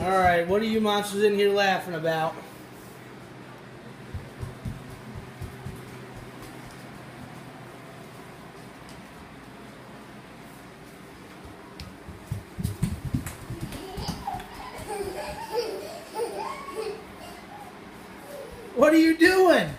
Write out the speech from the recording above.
Alright, what are you monsters in here laughing about? What are you doing?